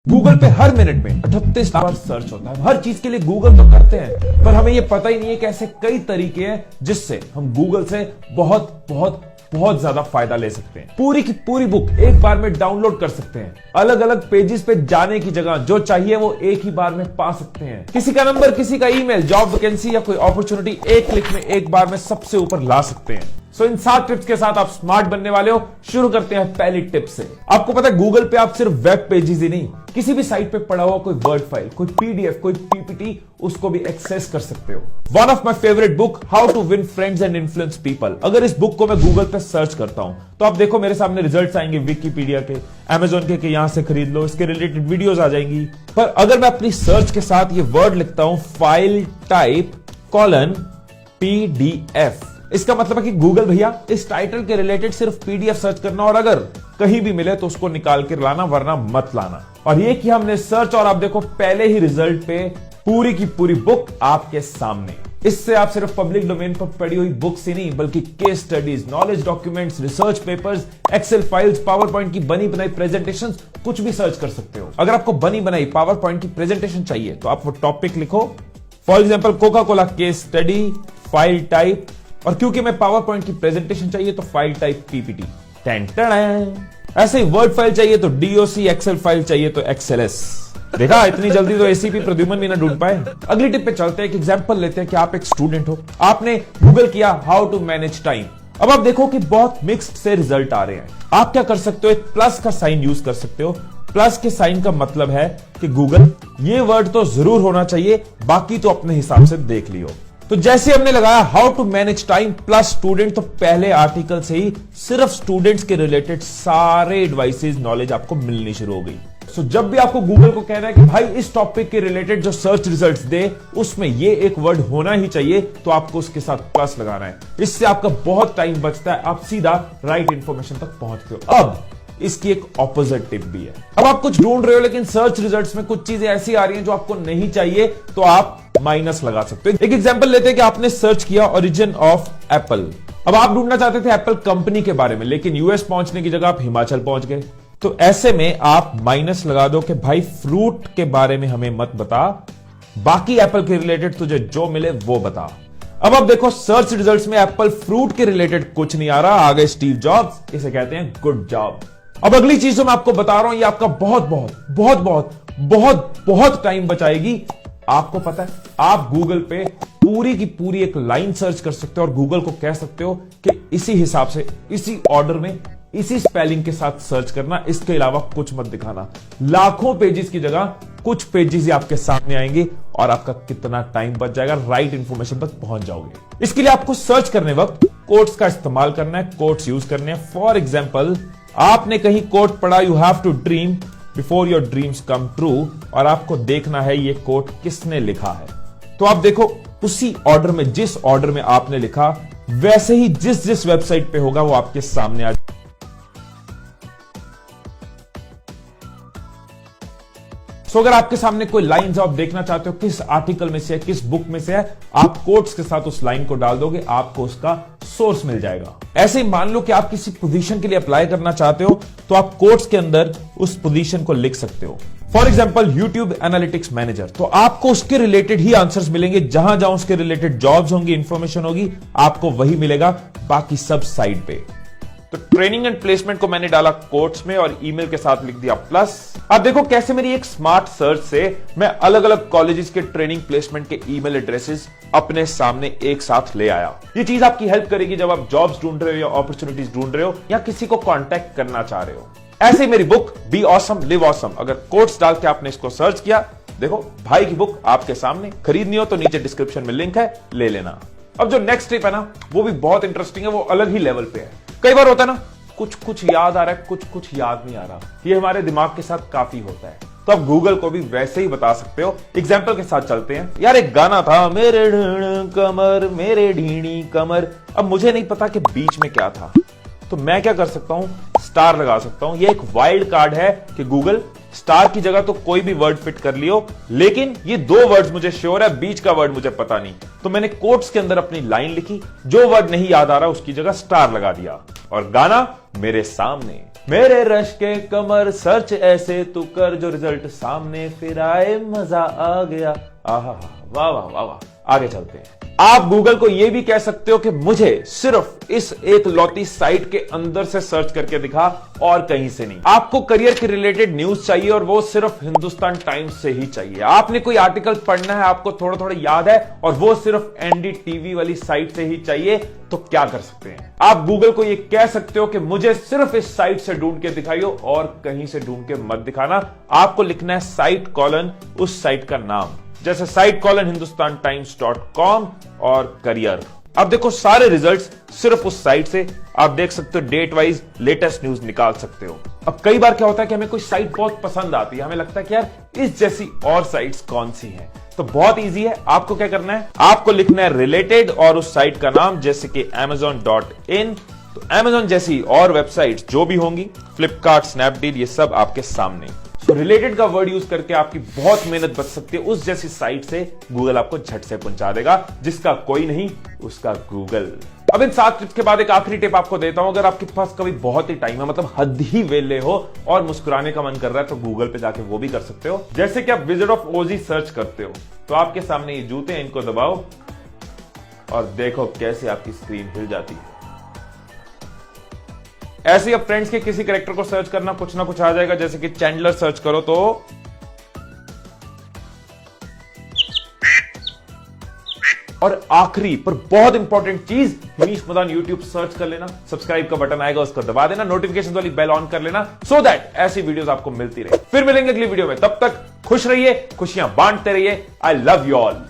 Google पे हर minute में 38 बार search होता है। हर चीज के लिए गूगल तो करते हैं, पर हमें यह पता ही नहीं है कि ऐसे कई तरीके हैं जिससे हम गूगल से बहुत बहुत बहुत ज्यादा फायदा ले सकते हैं। पूरी की पूरी बुक एक बार में डाउनलोड कर सकते हैं। अलग अलग पेजेस पे जाने की जगह जो चाहिए वो एक ही बार में पा सकते हैं। किसी का नंबर, किसी का ईमेल, जॉब वैकेंसी या कोई अपॉर्चुनिटी एक क्लिक में एक बार में सबसे ऊपर ला सकते हैं। सो इन 7 टिप्स के साथ आप स्मार्ट बनने वाले हो। शुरू करते हैं पहली टिप से। आपको पता है गूगल पे आप सिर्फ वेब पेजेस ही नहीं, किसी भी साइट पे पड़ा हुआ कोई वर्ड फाइल, कोई पीडीएफ, कोई पीपीटी, उसको भी एक्सेस कर सकते हो। One of my favourite book, how to win friends and influence people. अगर इस बुक को मैं गूगल पे सर्च करता हूं तो आप देखो मेरे सामने रिजल्ट्स आएंगे विकिपीडिया के, अमेजोन के यहां से खरीद लो, इसके रिलेटेड वीडियोस आ जाएंगी। पर अगर मैं अपनी सर्च के साथ ये वर्ड लिखता हूं फाइल टाइप :PDF, इसका मतलब है कि गूगल भैया इस टाइटल के रिलेटेड सिर्फ पीडीएफ सर्च करना और अगर कहीं भी मिले तो उसको निकाल कर लाना, वरना मत लाना। और ये कि हमने सर्च और आप देखो पहले ही रिजल्ट पे पूरी की पूरी बुक आपके सामने। इससे आप सिर्फ पब्लिक डोमेन पर पड़ी हुई बुक्स ही नहीं बल्कि case studies, knowledge documents, research papers, Excel files, PowerPoint की बनी बनाई प्रेजेंटेशन, कुछ भी सर्च कर सकते हो। अगर आपको बनी बनाई पावर पॉइंट की प्रेजेंटेशन चाहिए तो आप वो टॉपिक लिखो, for example Coca Cola case study, file type, और क्योंकि मैं पावर पॉइंट की प्रेजेंटेशन चाहिए तो फाइल टाइप पीपीटी। ऐसे ही वर्ड फाइल चाहिए तो डीओसी, एक्सेल फाइल चाहिए तो एक्सएलएस। देखा, इतनी जल्दी तो एसीपी प्रद्युमन भी ना ढूंढ पाए। अगली टिप पे चलते हैं। एक एग्जांपल लेते हैं कि आप एक स्टूडेंट हो, आपने गूगल किया हाउ टू मैनेज टाइम। अब आप देखो कि बहुत मिक्स्ड से रिजल्ट आ रहे हैं। आप क्या कर सकते हो, एक प्लस का साइन यूज कर सकते हो। प्लस के साइन का मतलब है कि गूगल ये वर्ड तो जरूर होना चाहिए, बाकी तो अपने हिसाब से देख लियो। तो जैसे हमने लगाया how to manage time plus student, तो पहले आर्टिकल से ही सिर्फ स्टूडेंट्स के रिलेटेड सारे एडवाइसेस, नॉलेज आपको मिलनी शुरू हो गई। सो जब भी आपको गूगल को कहना है कि भाई इस टॉपिक के रिलेटेड जो सर्च रिजल्ट्स दे उसमें ये एक वर्ड होना ही चाहिए, तो आपको उसके साथ प्लस लगाना है। इससे आपका बहुत टाइम बचता है, आप सीधा राइट इंफॉर्मेशन तक पहुंचते हो। अब इसकी एक ऑपोजिट टिप भी है। अब आप कुछ ढूंढ रहे हो लेकिन सर्च रिजल्ट्स में कुछ चीजें ऐसी आ रही हैं जो आपको नहीं चाहिए, तो आप माइनस लगा सकते हो। एक एग्जांपल लेते हैं कि आपने सर्च किया ओरिजिन ऑफ एप्पल। अब आप ढूंढना चाहते थे एप्पल कंपनी के बारे में, लेकिन यूएस पहुंचने की जगह आप हिमाचल पहुंच गए। तो ऐसे में आप माइनस लगा दो कि भाई फ्रूट के बारे में हमें मत बता, बाकी एप्पल के रिलेटेड तुझे जो मिले वो बता। अब आप देखो सर्च रिजल्ट्स में एप्पल फ्रूट के रिलेटेड कुछ नहीं आ रहा, आ गए स्टीव जॉब्स। इसे कहते हैं गुड जॉब। अब अगली चीज जो मैं आपको बता रहा हूं ये आपका बहुत बहुत बहुत बहुत बहुत बहुत टाइम बचाएगी। आपको पता है आप गूगल पे पूरी की पूरी एक लाइन सर्च कर सकते हो और गूगल को कह सकते हो कि इसी हिसाब से, इसी ऑर्डर में, इसी स्पेलिंग के साथ सर्च करना, इसके अलावा कुछ मत दिखाना। लाखों पेजेस की जगह कुछ पेजेस ही आपके सामने आएंगे और आपका कितना टाइम बच जाएगा, राइट इंफॉर्मेशन तक पहुंच जाओगे। इसके लिए आपको सर्च करने वक्त कोट्स का इस्तेमाल करना है, कोट्स यूज करने हैं। फॉर एग्जाम्पल आपने कहीं कोट पढ़ा, you have to dream before your dreams come true, और आपको देखना है ये कोट किसने लिखा है। तो आप देखो उसी ऑर्डर में, जिस ऑर्डर में आपने लिखा वैसे ही जिस जिस वेबसाइट पे होगा वो आपके सामने आ। तो अगर आपके सामने कोई लाइन आप देखना चाहते हो किस आर्टिकल में से है, किस बुक में से है, आप कोट्स के साथ उस लाइन को डाल दोगे, आपको उसका सोर्स मिल जाएगा। ऐसे ही मान लो कि आप किसी पोजीशन के लिए अप्लाई करना चाहते हो तो आप कोट्स के अंदर उस पोजीशन को लिख सकते हो। For example YouTube analytics manager, तो आपको उसके रिलेटेड ही आंसर्स मिलेंगे। जहां जहां उसके रिलेटेड जॉब्स होंगी, इंफॉर्मेशन होगी, आपको वही मिलेगा, बाकी सब साइड पे। तो ट्रेनिंग एंड प्लेसमेंट को मैंने डाला कोट्स में और ईमेल के साथ लिख दिया प्लस। अब देखो कैसे मेरी एक स्मार्ट सर्च से मैं अलग अलग कॉलेजेस के ट्रेनिंग प्लेसमेंट के ईमेल एड्रेसेस अपने सामने एक साथ ले आया। ये चीज आपकी हेल्प करेगी जब आप जॉब्स ढूंढ रहे हो या अपॉर्चुनिटीज ढूंढ रहे हो या किसी को कांटेक्ट करना चाह रहे हो। ऐसे ही मेरी book be awesome live awesome, अगर कोट्स डाल के आपने इसको सर्च किया, देखो भाई की बुक आपके सामने। खरीदनी हो तो नीचे डिस्क्रिप्शन में लिंक है, ले लेना। अब जो नेक्स्ट टिप है ना वो भी बहुत इंटरेस्टिंग है, वो अलग ही लेवल पे है। कई बार होता है ना कुछ कुछ याद आ रहा है, कुछ कुछ याद नहीं आ रहा। ये हमारे दिमाग के साथ काफी होता है, तो आप गूगल को भी वैसे ही बता सकते हो। एग्जाम्पल के साथ चलते हैं। यार एक गाना था, मेरे ढीणी कमर, मेरे ढीणी कमर। अब मुझे नहीं पता कि बीच में क्या था, तो मैं क्या कर सकता हूं, स्टार लगा सकता हूं। ये एक वाइल्ड कार्ड है कि गूगल स्टार की जगह तो कोई भी वर्ड फिट कर लियो, लेकिन ये 2 वर्ड्स मुझे श्योर है, बीच का वर्ड मुझे पता नहीं। तो मैंने कोट्स के अंदर अपनी लाइन लिखी, जो वर्ड नहीं याद आ रहा उसकी जगह स्टार लगा दिया, और गाना मेरे सामने। मेरे रश के कमर सर्च ऐसे तू कर जो रिजल्ट सामने फिर आए मजा आ गया। आहा, वाह वाह वाह वाह। आगे चलते हैं। आप गूगल को यह भी कह सकते हो कि मुझे सिर्फ इस एक लौती साइट के अंदर से सर्च करके दिखा और कहीं से नहीं। आपको करियर के रिलेटेड न्यूज चाहिए और वो सिर्फ हिंदुस्तान टाइम्स से ही चाहिए। आपने कोई आर्टिकल पढ़ना है, आपको थोड़ा थोड़ा याद है और वो सिर्फ एनडीटीवी वाली साइट से ही चाहिए, तो क्या कर सकते हैं? आप गूगल को यह कह सकते हो कि मुझे सिर्फ इस साइट से ढूंढ के दिखाइयो और कहीं से ढूंढ के मत दिखाना। आपको लिखना है साइट कॉलन उस साइट का नाम, जैसे साइट कॉलन hindustantimes.com और करियर। अब देखो सारे रिजल्ट्स सिर्फ उस साइट से आप देख सकते हो, डेट वाइज लेटेस्ट न्यूज निकाल सकते हो। अब कई बार क्या होता है कि हमें कोई साइट बहुत पसंद आती है, हमें लगता है कि यार इस जैसी और साइट्स कौन सी हैं, तो बहुत इजी है। आपको क्या करना है, आपको लिखना है रिलेटेड और उस साइट का नाम, जैसे कि amazon.in। तो Amazon जैसी और वेबसाइट्स जो भी होंगी, फ्लिपकार्ट, स्नैपडील, ये सब आपके सामने। तो रिलेटेड का वर्ड यूज करके आपकी बहुत मेहनत बच सकती है। उस जैसी साइट से गूगल आपको झट से पहुंचा देगा, जिसका कोई नहीं उसका गूगल। अब इन 7 टिप्स के बाद एक आखिरी टिप आपको देता हूं। अगर आपके पास कभी बहुत ही टाइम है, मतलब हद ही वेले हो और मुस्कुराने का मन कर रहा है, तो गूगल पे जाके वो भी कर सकते हो। जैसे कि आप विजिट ऑफ ओजी सर्च करते हो तो आपके सामने ये जूते हैं, इनको दबाओ और देखो कैसे आपकी स्क्रीन हिल जाती है। ऐसे ही अब फ्रेंड्स के किसी कैरेक्टर को सर्च करना, कुछ ना कुछ आ जाएगा। जैसे कि चैंडलर सर्च करो तो और आखिरी पर बहुत इंपॉर्टेंट चीज, मनीष मदान यूट्यूब सर्च कर लेना, सब्सक्राइब का बटन आएगा उसको दबा देना, नोटिफिकेशन वाली बेल ऑन कर लेना, सो दैट ऐसी वीडियोस आपको मिलती रहे। फिर मिलेंगे अगली वीडियो में, तब तक खुश रहिए, खुशियां बांटते रहिए। I love you all.